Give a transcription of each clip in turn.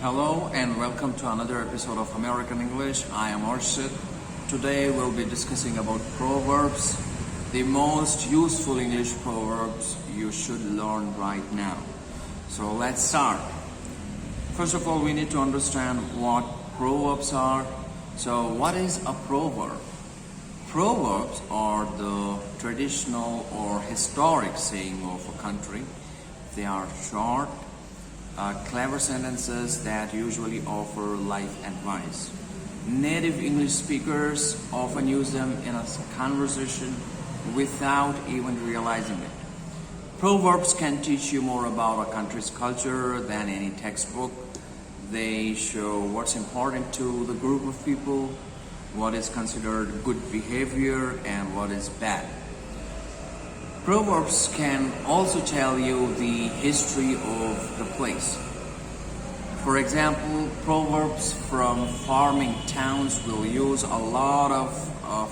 Hello and welcome to another episode of American English. I am Arshid. Today we'll be discussing about Proverbs, the most useful English proverbs you should learn right now. So let's start. First of all, we need to understand what proverbs are. So what is a proverb? Proverbs are the traditional or historic saying of a country. They are short, clever sentences that usually offer life advice. Native English speakers often use them in a conversation without even realizing it. Proverbs can teach you more about a country's culture than any textbook. They show what's important to the group of people, what is considered good behavior, and what is bad. Proverbs can also tell you the history of the place. For example, proverbs from farming towns will use a lot of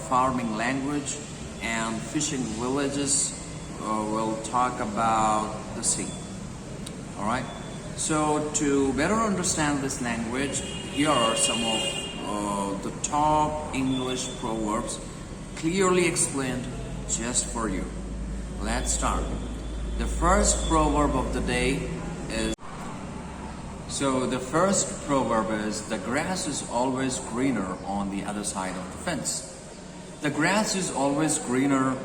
farming language, and fishing villages will talk about the sea. Alright? So to better understand this language, here are some of the top English proverbs clearly explained just for you. Let's start. The first proverb of the day is the grass is always greener on the other side of the fence. The grass is always greener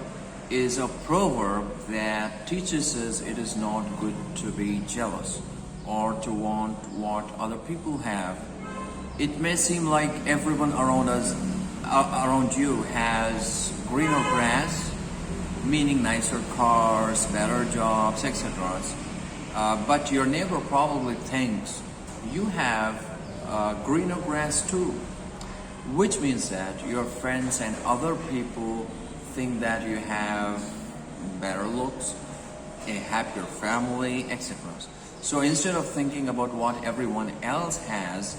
is a proverb that teaches us it is not good to be jealous or to want what other people have. It may seem like everyone around you has greener grass, meaning nicer cars, better jobs, etc. But your neighbor probably thinks you have greener grass too, which means that your friends and other people think that you have better looks, a happier family, etc. So instead of thinking about what everyone else has,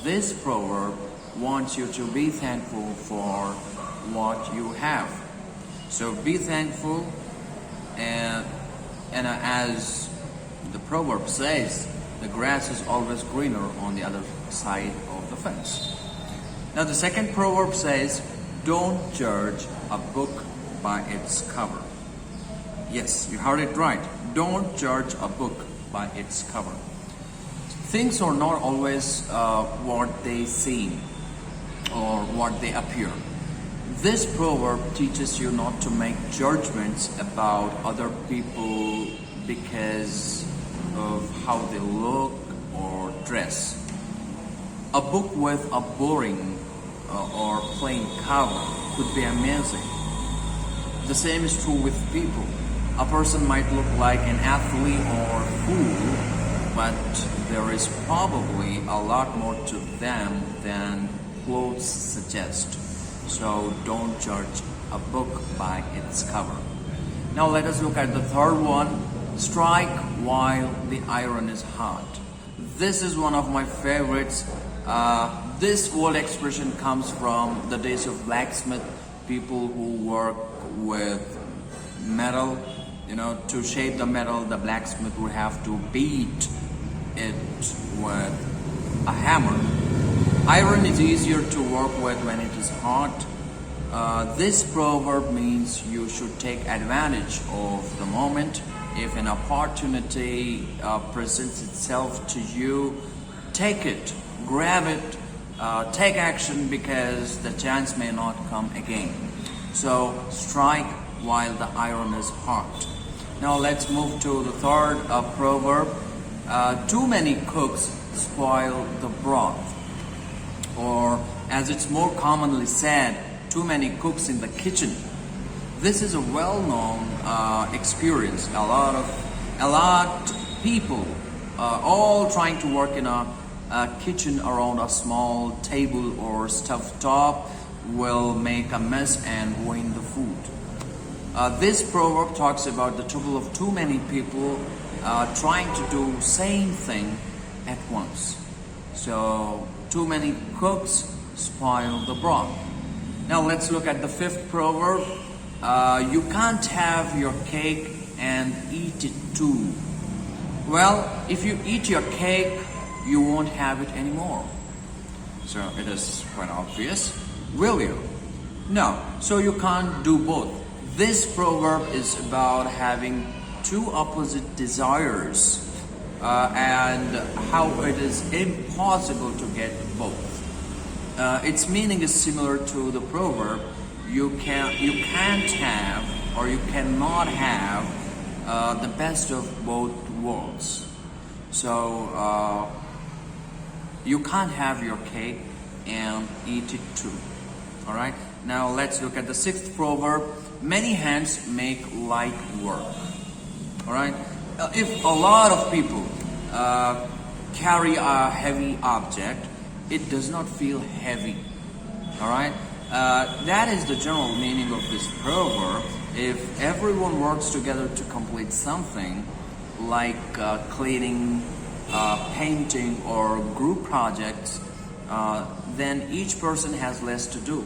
this proverb wants you to be thankful for what you have. So be thankful, and as the proverb says, the grass is always greener on the other side of the fence. Now the second proverb says, don't judge a book by its cover. Yes, you heard it right. Don't judge a book by its cover. Things are not always what they seem or what they appear. This proverb teaches you not to make judgments about other people because of how they look or dress. A book with a boring or plain cover could be amazing. The same is true with people. A person might look like an athlete or fool, but there is probably a lot more to them than clothes suggest. So don't judge a book by its cover. Now let us look at the third one. Strike while the iron is hot. This is one of my favorites. This old expression comes from the days of blacksmith. People who work with metal, to shape the metal, the blacksmith would have to beat it with a hammer. Iron is easier to work with when it is hot. This proverb means you should take advantage of the moment. If an opportunity presents itself to you, take it, grab it, take action, because the chance may not come again. So strike while the iron is hot. Now let's move to the third proverb. Too many cooks spoil the broth. Or as it's more commonly said, too many cooks in the kitchen. This is a well-known experience. A lot people all trying to work in a kitchen around a small table or stove top will make a mess and ruin the food. This proverb talks about the trouble of too many people trying to do same thing at once. So too many cooks spoil the broth. Now let's look at the fifth proverb. You can't have your cake and eat it too. Well, if you eat your cake, you won't have it anymore. So it is quite obvious. Will you? No. So you can't do both. This proverb is about having two opposite desires and how it is impossible to get both. Its meaning is similar to the proverb, you can't have or you cannot have the best of both worlds. So you can't have your cake and eat it too. All right. Now let's look at the sixth proverb. Many hands make light work. All right. If a lot of people carry a heavy object, it does not feel heavy. All right. That is the general meaning of this proverb. If everyone works together to complete something, like cleaning, painting, or group projects, then each person has less to do.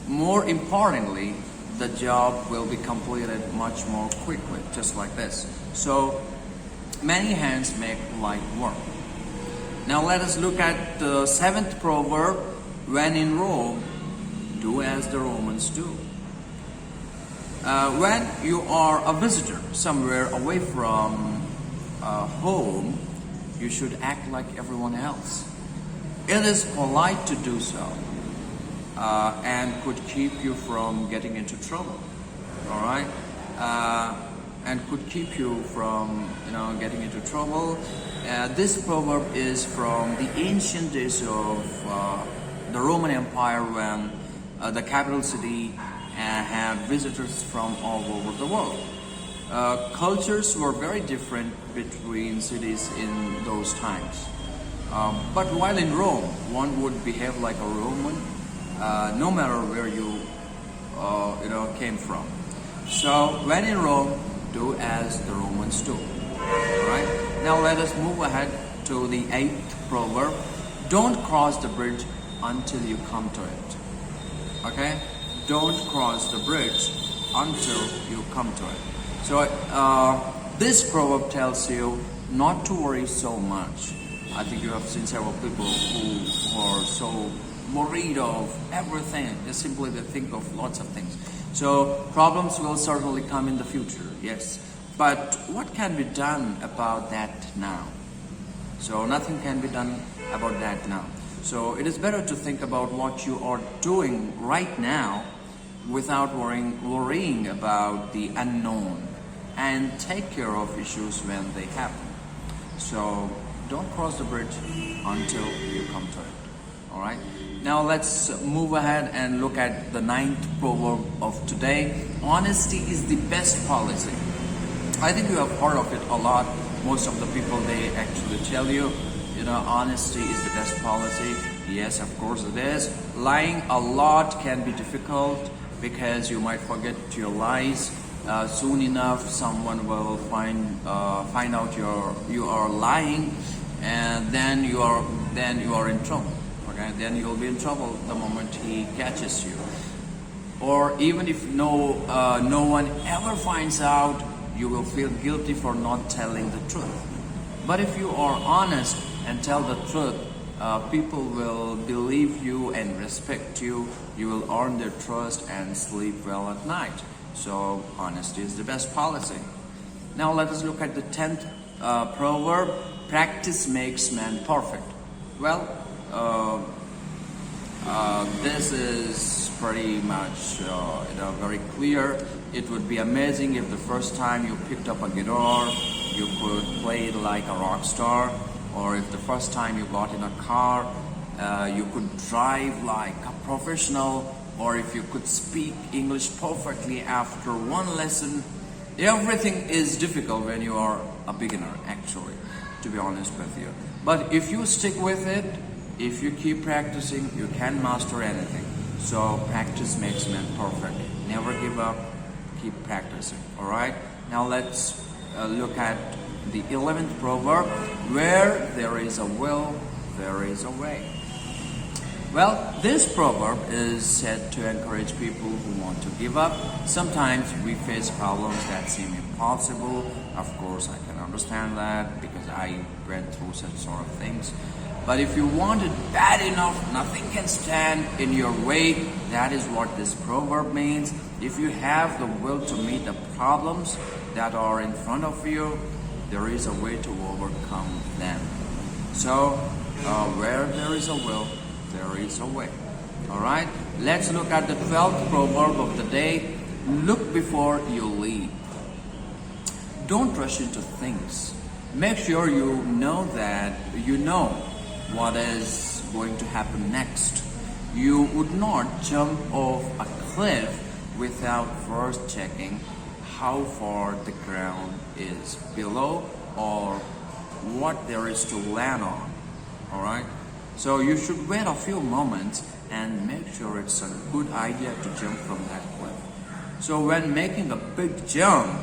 More importantly, the job will be completed much more quickly, just like this. So, many hands make light work. Now let us look at the seventh proverb. When in Rome, do as the Romans do. When you are a visitor somewhere away from home, you should act like everyone else. It is polite to do so and could keep you from getting into trouble. All right, and could keep you from getting into trouble. This proverb is from the ancient days of the Roman Empire, when the capital city had visitors from all over the world. Cultures were very different between cities in those times. But while in Rome, one would behave like a Roman, no matter where you came from. So when in Rome, do as the Romans do. All right. Now let us move ahead to the eighth proverb. Don't cross the bridge until you come to it. Okay? Don't cross the bridge until you come to it. So this proverb tells you not to worry so much. I think you have seen several people who are so worried of everything. They think of lots of things. So problems will certainly come in the future, yes. But what can be done about that now? So nothing can be done about that now. So it is better to think about what you are doing right now without worrying about the unknown, and take care of issues when they happen. So don't cross the bridge until you come to it. All right. Now let's move ahead and look at the ninth proverb of today. Honesty is the best policy. I think you have heard of it a lot. Most of the people, they actually tell you, honesty is the best policy. Yes, of course it is. Lying a lot can be difficult because you might forget your lies. Soon enough, someone will find out you are lying, and then you are in trouble. Okay, then you'll be in trouble the moment he catches you. Or even if no one ever finds out, you will feel guilty for not telling the truth. But if you are honest and tell the truth, people will believe you and respect you. You will earn their trust and sleep well at night. So honesty is the best policy. Now let us look at the 10th proverb. Practice makes man perfect. Well, this is pretty much very clear. It would be amazing if the first time you picked up a guitar, you could play it like a rock star. Or if the first time you got in a car, you could drive like a professional. Or if you could speak English perfectly after one lesson. Everything is difficult when you are a beginner, actually, to be honest with you. But if you stick with it, if you keep practicing, you can master anything. So practice makes man perfect. Never give up, keep practicing. All right. Now let's look at the 11th proverb. Where there is a will, there is a way. Well, this proverb is said to encourage people who want to give up. Sometimes we face problems that seem impossible. Of course, I can understand understand that because I went through such sort of things. But if you want it bad enough, nothing can stand in your way. That is what this proverb means. If you have the will to meet the problems that are in front of you, there is a way to overcome them. So, where there is a will, there is a way. Alright, let's look at the 12th proverb of the day. Look before you leap. Don't rush into things. Make sure you know that you know what is going to happen next. You would not jump off a cliff without first checking how far the ground is below or what there is to land on. Alright? So you should wait a few moments and make sure it's a good idea to jump from that cliff. So when making a big jump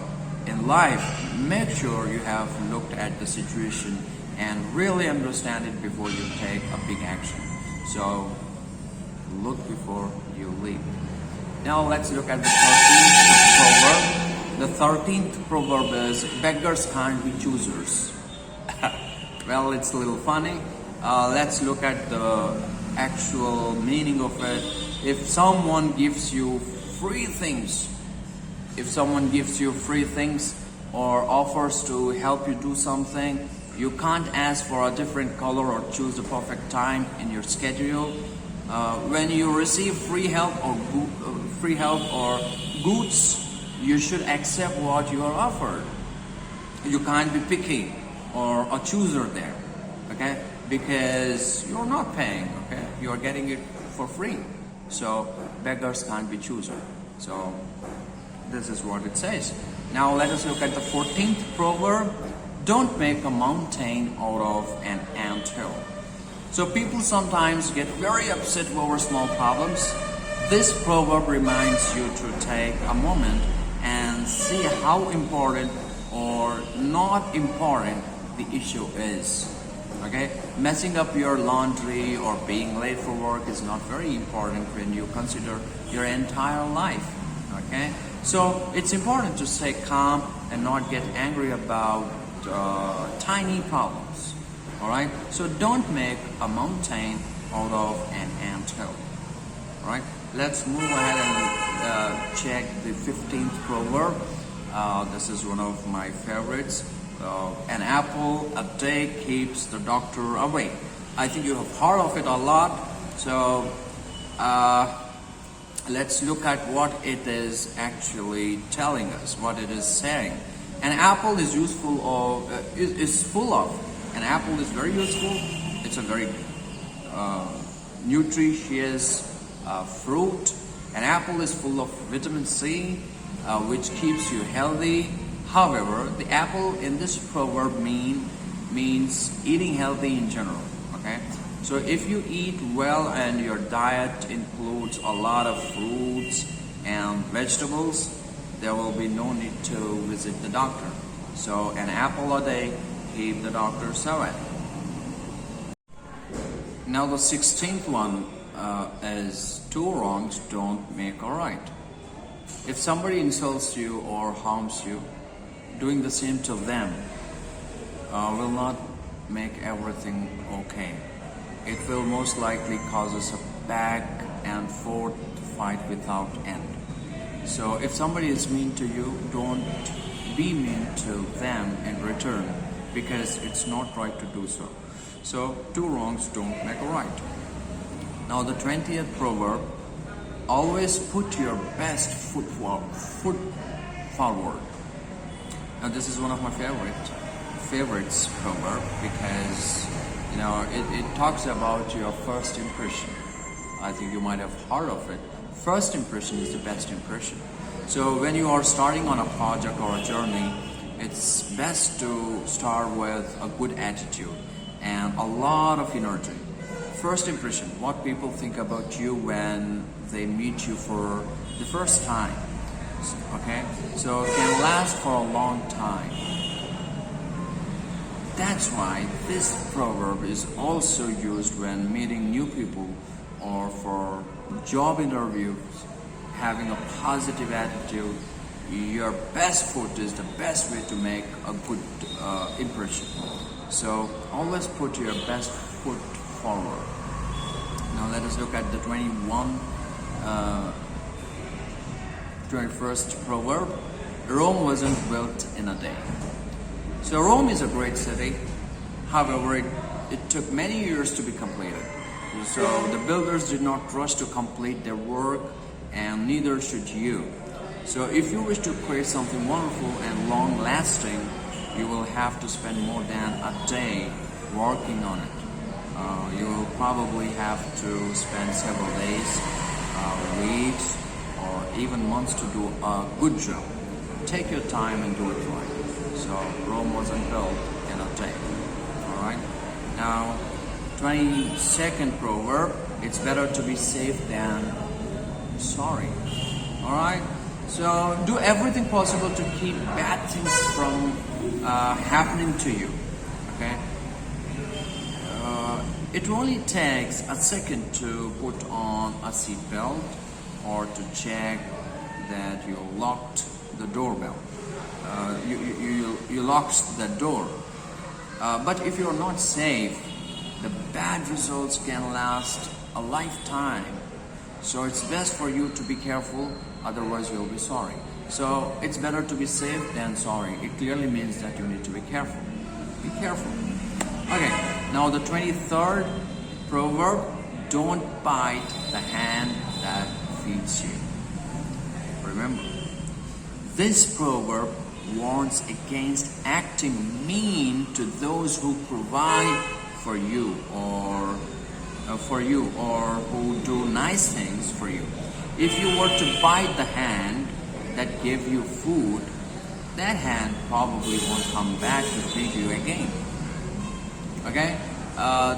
in life, make sure you have looked at the situation and really understand it before you take a big action. So look before you leap. Now let's look at the 13th proverb. The 13th proverb is beggars can't be choosers. Well, it's a little funny. Let's look at the actual meaning of it. If someone gives you free things, or offers to help you do something, you can't ask for a different color or choose the perfect time in your schedule. When you receive free help or goods, you should accept what you are offered. You can't be picky or a chooser there, okay? Because you're not paying, okay? You're getting it for free. So beggars can't be choosers. So this is what it says. Now let us look at the 14th proverb. Don't make a mountain out of an anthill. So people sometimes get very upset over small problems. This proverb reminds you to take a moment and see how important or not important the issue is. Okay? Messing up your laundry or being late for work is not very important when you consider your entire life. Okay? So it's important to stay calm and not get angry about tiny problems. Alright? So don't make a mountain out of an anthill. Alright? Let's move ahead and check the 15th proverb. This is one of my favorites. An apple a day keeps the doctor away. I think you have heard of it a lot. So let's look at what it is actually telling us, what it is saying. An apple is useful of is full of. An apple is very useful. It's a very nutritious fruit. An apple is full of vitamin C, which keeps you healthy. However, the apple in this proverb means eating healthy in general. Okay, so if you eat well and your diet includes a lot of fruits and vegetables, there will be no need to visit the doctor. So an apple a day keep the doctors away. Now the 16th one is two wrongs don't make a right. If somebody insults you or harms you, doing the same to them will not make everything okay. It will most likely cause us a back and forth fight without end. So if somebody is mean to you, don't be mean to them in return, because it's not right to do so. So two wrongs don't make a right. Now the 20th proverb, always put your best foot forward. Now this is one of my favorites proverb, because it talks about your first impression. I think you might have heard of it. First impression is the best impression. So when you are starting on a project or a journey, it's best to start with a good attitude and a lot of energy. First impression, what people think about you when they meet you for the first time. Okay, so it can last for a long time. That's why this proverb is also used when meeting new people or for job interviews. Having a positive attitude your best foot is the best way to make a good impression. So always put your best foot forward. Now let us look at the 21st proverb. Rome wasn't built in a day. So Rome is a great city. However, it took many years to be completed. So the builders did not rush to complete their work, and neither should you. So if you wish to create something wonderful and long-lasting, you will have to spend more than a day working on it. You will probably have to spend several days, weeks, or even months to do a good job. Take your time and do it right. So Rome wasn't built in a day. Alright? Now, 22nd proverb, it's better to be safe than sorry. Alright? So do everything possible to keep bad things from happening to you. Okay? It only takes a second to put on a seat belt or to check that you locked the doorbell. You locked the door. But if you're not safe, the bad results can last a lifetime. So it's best for you to be careful, otherwise you'll be sorry. So it's better to be safe than sorry. It clearly means that you need to be careful. Be careful. Okay, now the 23rd proverb, don't bite the hand that feeds you. Remember, this proverb warns against acting mean to those who provide for you or who do nice things for you. If you were to bite the hand that gave you food, that hand probably won't come back to feed you again. Okay?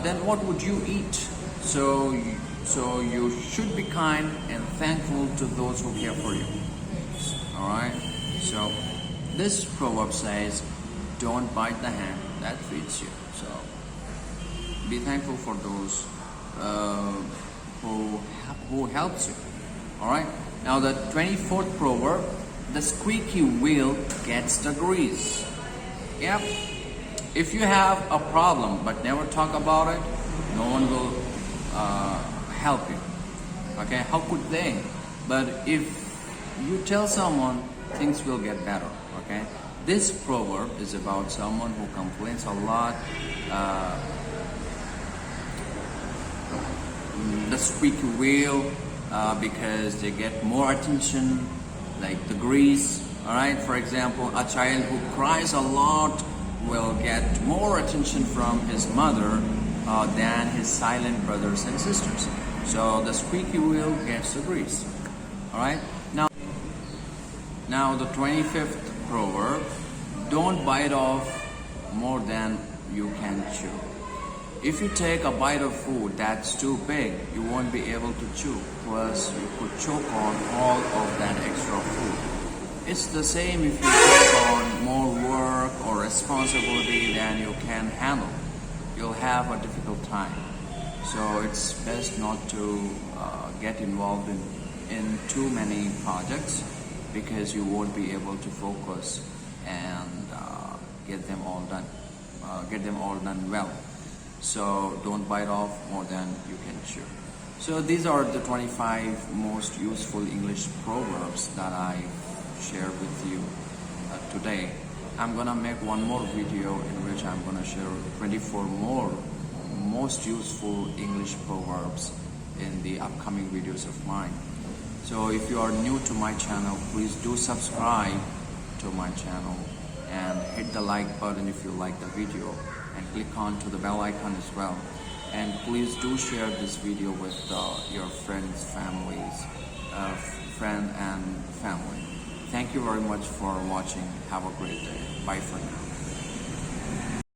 Then what would you eat? So you should be kind and thankful to those who care for you. Alright? So this proverb says, don't bite the hand that feeds you. So be thankful for those who helps you. Alright? Now the 24th proverb, the squeaky wheel gets the grease. Yep. If you have a problem but never talk about it, no one will help you. Okay? How could they? But if you tell someone, things will get better. Okay? This proverb is about someone who complains a lot. The squeaky wheel, because they get more attention, like the grease. Alright, for example, a child who cries a lot will get more attention from his mother than his silent brothers and sisters. So the squeaky wheel gets the grease. Alright, now the 25th proverb, don't bite off more than you can chew. If you take a bite of food that's too big, you won't be able to chew. Plus, you could choke on all of that extra food. It's the same if you take on more work or responsibility than you can handle. You'll have a difficult time. So it's best not to get involved in too many projects, because you won't be able to focus and get them all done well. So don't bite off more than you can chew. So these are the 25 most useful English proverbs that I shared with you today. I'm gonna make one more video in which I'm gonna share 24 more most useful English proverbs in the upcoming videos of mine. So if you are new to my channel, please do subscribe to my channel and hit the like button if you like the video, and click on to the bell icon as well. And please do share this video with your friends, friend and family. Thank you very much for watching. Have a great day. Bye for now.